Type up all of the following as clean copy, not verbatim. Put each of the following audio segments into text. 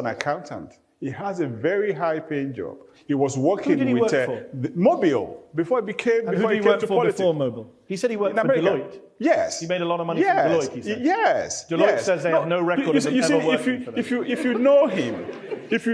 an accountant. He has a very high-paying job. He was Who working did he with work for? Mobile before he became And who did he came work to for politics. before Mobile? He said he worked In for America. Deloitte. Yes. He made a lot of money from Deloitte, he said. Yes. Deloitte yes. says they have no record of him ever working for them. If you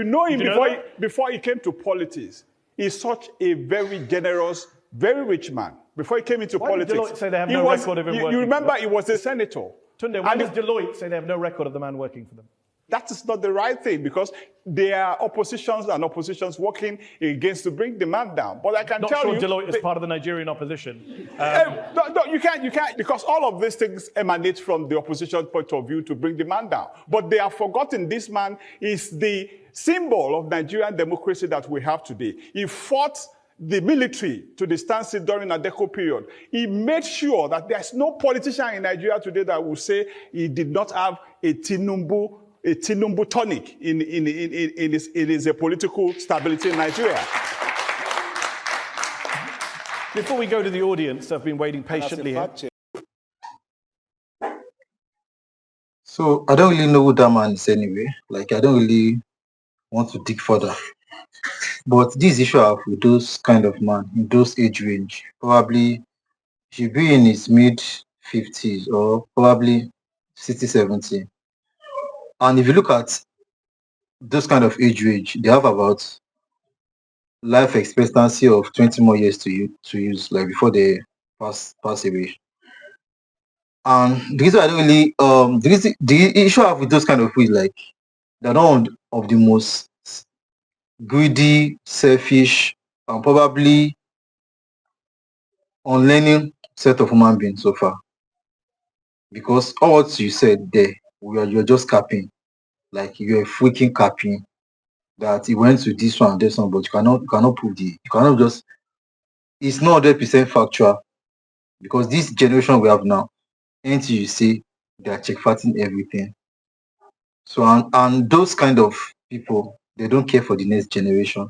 know him, before he came to politics, he's such a very generous, very rich man. Before he came into politics. Why did Deloitte say they have no record of him working You remember for them? he was a senator. Tunde, why does Deloitte say they have no record of the man working for them? That is not the right thing, because there are oppositions working against to bring the man down. But I can tell you... Not sure Deloitte is part of the Nigerian opposition. No, you can't, because all of these things emanate from the opposition point of view to bring the man down. But they have forgotten this man is the symbol of Nigerian democracy that we have today. He fought the military to the standstill during the Adeko period. He made sure that there's no politician in Nigeria today that will say he did not have a Tinubu tonic in his political stability in Nigeria. Before we go to the audience, I've been waiting patiently here. So I don't really know who that man is anyway. Like, I don't really want to dig further. But this issue I have with those kind of man in those age range, probably should be in his mid-50s or probably 60, 70. And if you look at those kind of age range, they have about life expectancy of 20 more years to use, like before they pass away. And the reason I don't really the issue I have with those kind of people, like, they're not one of the most greedy, selfish, and probably unlearning set of human beings so far. Because all what you said there, you're just capping. Like, you're freaking capping that he went to this one, this one, but you cannot prove it's not 100% factual, because this generation we have now, until you say they are check-fatting everything. So and those kind of people, they don't care for the next generation.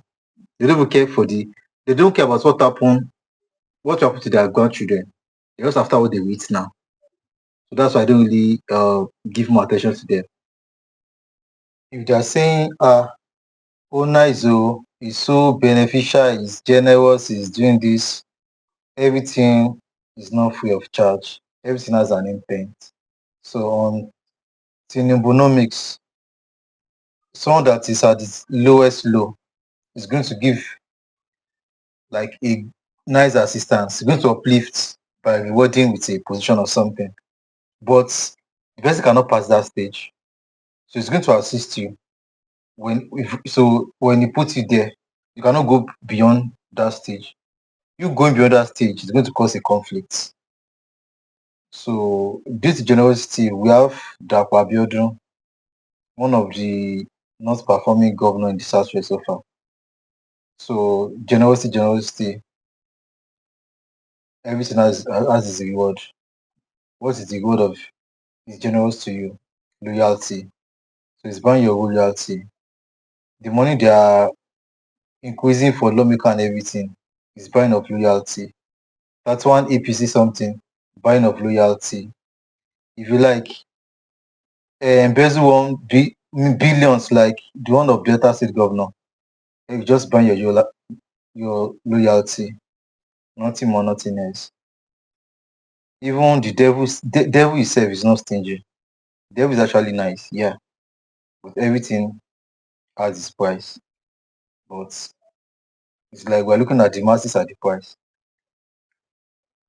They don't care about what happened to their grandchildren. They're just after what they eat now. So that's why I don't really give more attention to them. If they're saying, Onaizo is so beneficial, is generous, is doing this, everything is not free of charge. Everything has an intent. So on Tinubunomics, someone that is at its lowest low is going to give like a nice assistance. It's going to uplift by rewarding with a position or something. But the person cannot pass that stage. So it's going to assist you. When he puts you there, you cannot go beyond that stage. You going beyond that stage is going to cause a conflict. So this generosity, we have Dapo Abiodun, one of the not performing governor in the Southwest so far. So generosity, everything has its reward. What is the reward of is generous to you? Loyalty. So it's buying your loyalty. The money they are increasing for lawmaker and everything is buying of loyalty. That's one APC something, buying of loyalty. If you like, embezzle billions like the one of Delta State governor, you just buy your loyalty, nothing more, nothing else. Even the devil himself is not stingy. The devil is actually nice, yeah, but everything has its price. But it's like we're looking at the masses at the price.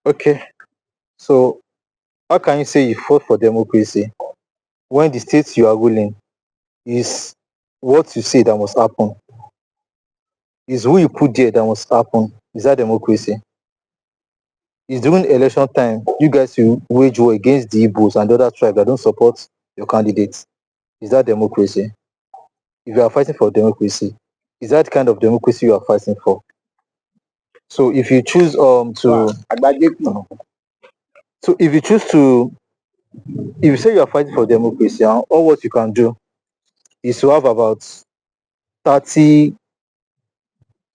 Okay, so how can you say you fought for democracy when the state you are ruling is what you say that must happen? Is who you put there that must happen? Is that democracy? Is during election time you guys will wage war against the Igbos and the other tribes that don't support your candidates? Is that democracy? If you are fighting for democracy, is that kind of democracy you are fighting for? So if you choose if you say you are fighting for democracy, all what you can do is to have about 30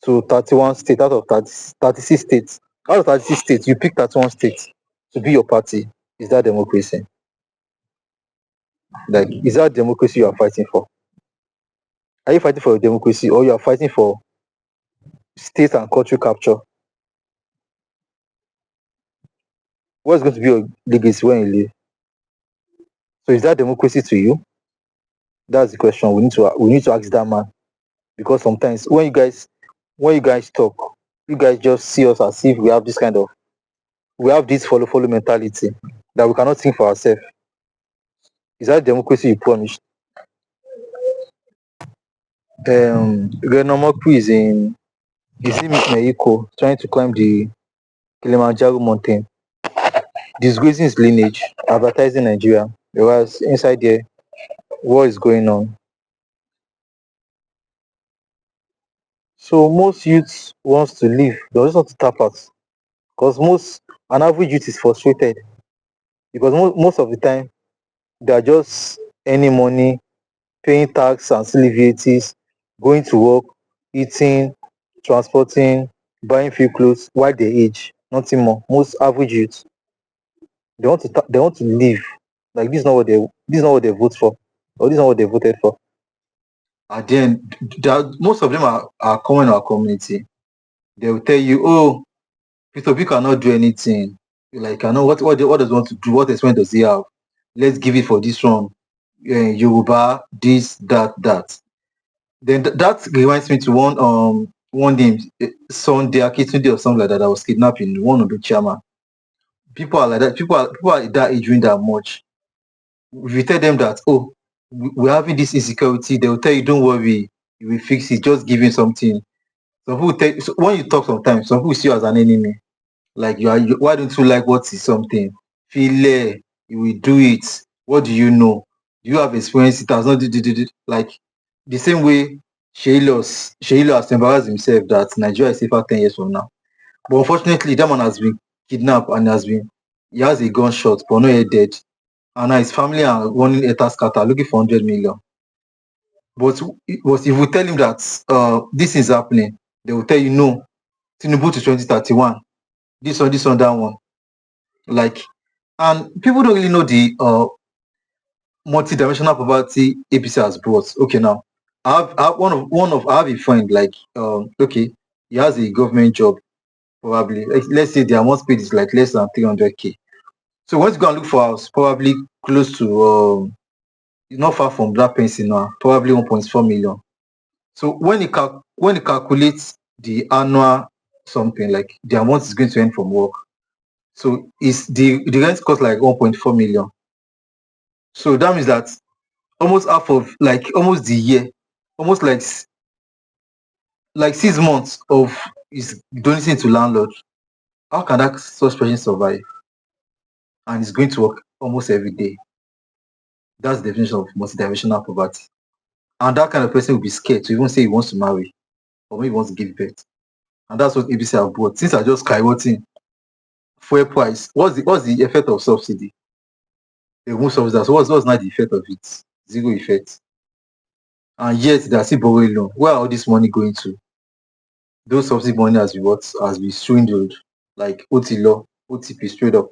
to 31 states out of 36 states. Out of 36 states, you pick 31 states to be your party. Is that democracy? Like, is that democracy you are fighting for? Are you fighting for your democracy or you are fighting for state and country capture? What's going to be your legacy when you leave? So is that democracy to you? That's the question we need to ask that man. Because sometimes when you guys talk, you guys just see us as if we have this follow mentality that we cannot think for ourselves. Is that democracy you promised? Renomoku is in Mexico trying to climb the Kilimanjaro mountain, disgracing his lineage, advertising Nigeria, whereas inside there, war is going on. So most youths wants to leave, they just want to tap out. Because an average youth is frustrated. Because most of the time, they are just earning money, paying tax and still VATs, going to work, eating, transporting, buying few clothes while they age, nothing more. Most average youths, they want to live. Like this is not what they vote for, or this is not what they voted for. And then most of them are common in our community. They will tell you, oh, Peter B cannot do anything. Like, I know what does he want to do? What experience does he have? Let's give it for this one. Yoruba, this, that. Then that reminds me to one name, Sunday Akitunde or something like that. That was kidnapped in one of the chairman. People are like that. People are at that age doing that much. If you tell them that, oh, we're having this insecurity, they will tell you, don't worry, you will fix it. Just give him something. Some people so when you talk sometimes, some people see you as an enemy. Like why don't you like what is something? Feel you will do it. What do you know? Do you have experience? It has not like the same way Sheilo has embarrassed himself that Nigeria is safer 10 years from now. But unfortunately, that man has been kidnapped and he has a gunshot, but not yet dead. And now his family are running a task scatter looking for 100 million. But if you tell him that this is happening, they will tell you no. Tinubu to 2031. This one, that one. Like, and people don't really know the multi-dimensional poverty APC has brought. Okay, now I have a friend like okay, he has a government job probably. Let's say their monthly pay is like less than 300k. So once you go and look for house, probably close to not far from that pension now, probably 1.4 million. So when he calculates the annual something like the amount is going to earn from work, so is the rent cost like 1.4 million. So that means that almost half of like almost the year, almost like 6 months of is donating to landlord. How can that such person survive? And it's going to work almost every day. That's the definition of multidimensional poverty. And that kind of person will be scared to even say he wants to marry or maybe wants to give birth. And that's what ABC have brought. Since I just skyrocketing fuel price, what's the effect of subsidy? They remove subsidy. So what's not the effect of it? Zero effect. And yet they are still borrowing loan. Where are all this money going to? Those subsidy money has been swindled, like OTP straight up.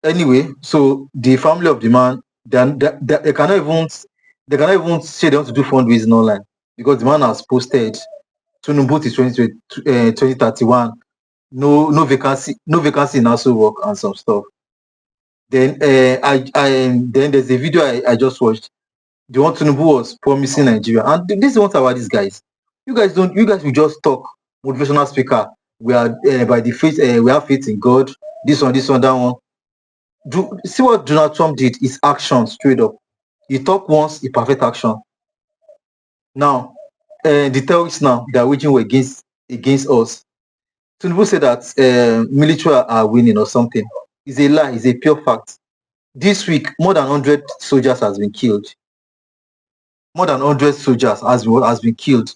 Anyway, so the family of the man, they cannot even say they want to do fundraising online because the man has posted Tinubu is 2031, no vacancy in Aso work and some stuff. Then then there's a video I just watched. The one Tinubu was promising Nigeria, and this is what about these guys. You guys will just talk motivational speaker. We are by the faith, we have faith in God. This one, that one. See what Donald Trump did is action straight up. He talk once, he perfect action. Now, the terrorists now they are waging war against us. Tinubu said that military are winning or something. It's a lie. It's a pure fact. This week, more than 100 soldiers has been killed. More than 100 soldiers has been killed.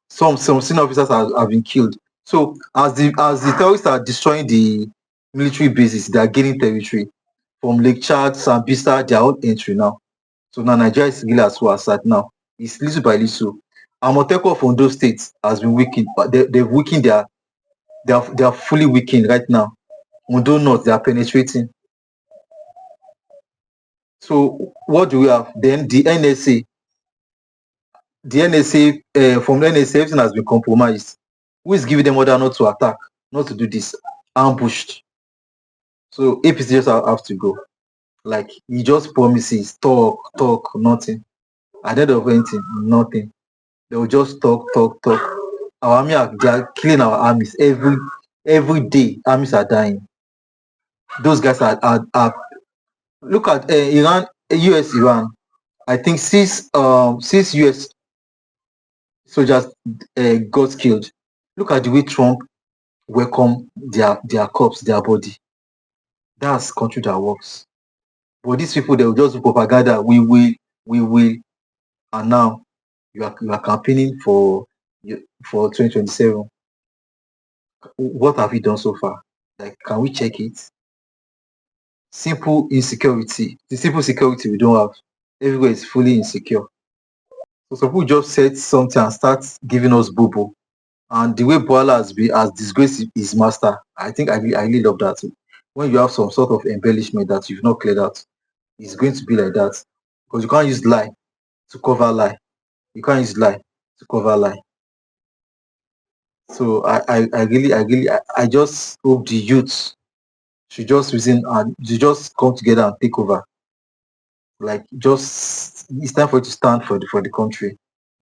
Some senior officers have been killed. So as the terrorists are destroying the military bases, they are gaining territory. From Lake Chad, Sambisa, they are all entry now. So now Nigeria is really as well as that now. It's little by little. Amotekun from those states has been weakened, but they've weakened they are fully weakened right now. Ondo North, they are penetrating. So what do we have? Then the NSA. the NSA, from the NSA, everything has been compromised. Who is giving them order not to attack, not to do this? Ambushed. So APC just have to go. Like, he just promises, talk, nothing. At the end of anything, nothing. They will just talk. Our army they are killing our armies every day. Armies are dying. Those guys are look at Iran, US, Iran. I think six US soldiers got killed. Look at the way Trump welcome their corpse, their body. That's country that works. But these people, they will just do propaganda. We will, and now you are campaigning for 2027. What have you done so far? Like, can we check it? Simple insecurity. The simple security we don't have. Everywhere is fully insecure. So some people just said something and start giving us boo-boo. And the way Boala has disgraced his master, I think I really love that. When you have some sort of embellishment that you've not cleared out, it's going to be like that. Because you can't use lie to cover lie. You can't use lie to cover lie. So I just hope the youth should just reason and you just come together and take over. Like, just it's time for you to stand for the country.